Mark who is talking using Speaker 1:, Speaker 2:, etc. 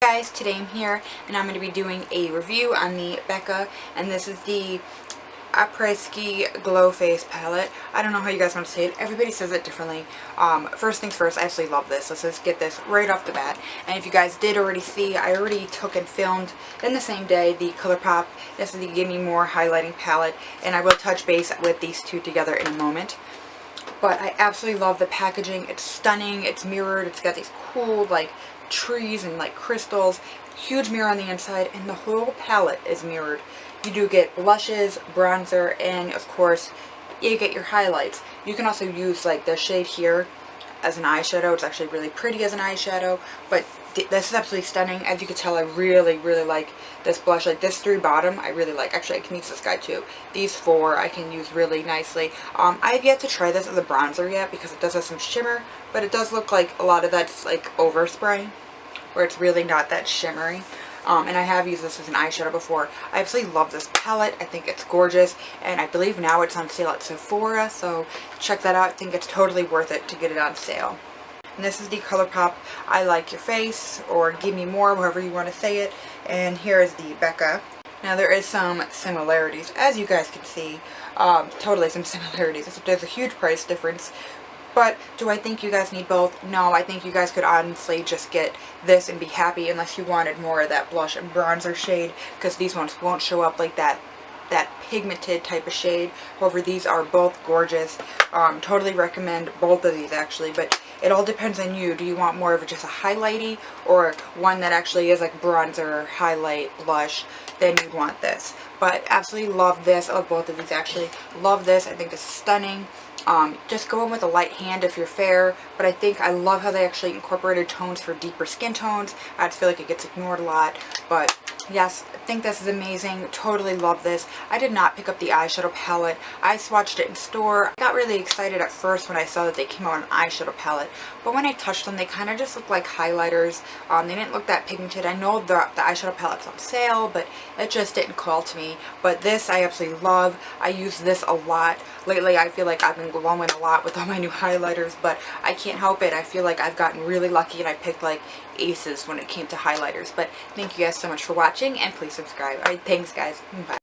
Speaker 1: Hey guys, today I'm here and I'm going to be doing a review on the Becca, and this is the Apres Ski Face palette. I don't know how you guys want to say it. Everybody says it differently. First things first, I absolutely love this. Let's just get this right off the bat. And if you guys did already see, I already took and filmed in the same day the ColourPop. This is the Give Me More highlighting palette, and I will touch base with these two together in a moment. But I absolutely love the packaging. It's stunning. It's mirrored. It's got these cool like trees and like crystals. Huge mirror on the inside, and the whole palette is mirrored. You do get blushes, bronzer, and of course you get your highlights. You can also use like the shade here as an eyeshadow. It's actually really pretty as an eyeshadow, but this is absolutely stunning. As you can tell, I really like this blush. Like this 3 bottom I really like. Actually, I can use this guy too. These 4 I can use really nicely. I've yet to try this as a bronzer yet because it does have some shimmer, but it does look like a lot of that's like overspray, where it's really not that shimmery. And I have used this as an eyeshadow before. I absolutely love this palette. I think it's gorgeous, and I believe now it's on sale at Sephora, so check that out. I think it's totally worth it to get it on sale. And this is the ColourPop I Like Your Face, or Give Me More, however you want to say it. And here is the Becca. Now there is some similarities, as you guys can see. Totally some similarities. There's a huge price difference. But do I think you guys need both? No, I think you guys could honestly just get this and be happy, unless you wanted more of that blush and bronzer shade, because these ones won't show up like that pigmented type of shade. However, these are both gorgeous. Totally recommend both of these actually, but it all depends on you. Do you want more of just a highlighty, or one that actually is like bronzer, highlight, blush? Then you'd want this. But absolutely love this. I love both of these actually. Love this. I think this is stunning. Just go in with a light hand if you're fair, but I love how they actually incorporated tones for deeper skin tones. I just feel like it gets ignored a lot, but yes, I think this is amazing. Totally love this. I did not pick up the eyeshadow palette. I swatched it in store. I got really excited at first when I saw that they came out with an eyeshadow palette, but when I touched them, they kind of just looked like highlighters. They didn't look that pigmented. I know the eyeshadow palette's on sale, but it just didn't call to me. But this I absolutely love. I use this a lot. Lately, I feel like I've been glowing a lot with all my new highlighters, but I can't help it. I feel like I've gotten really lucky and I picked like aces when it came to highlighters. But thank you guys so much for watching, and please subscribe. Alright, thanks guys. Bye.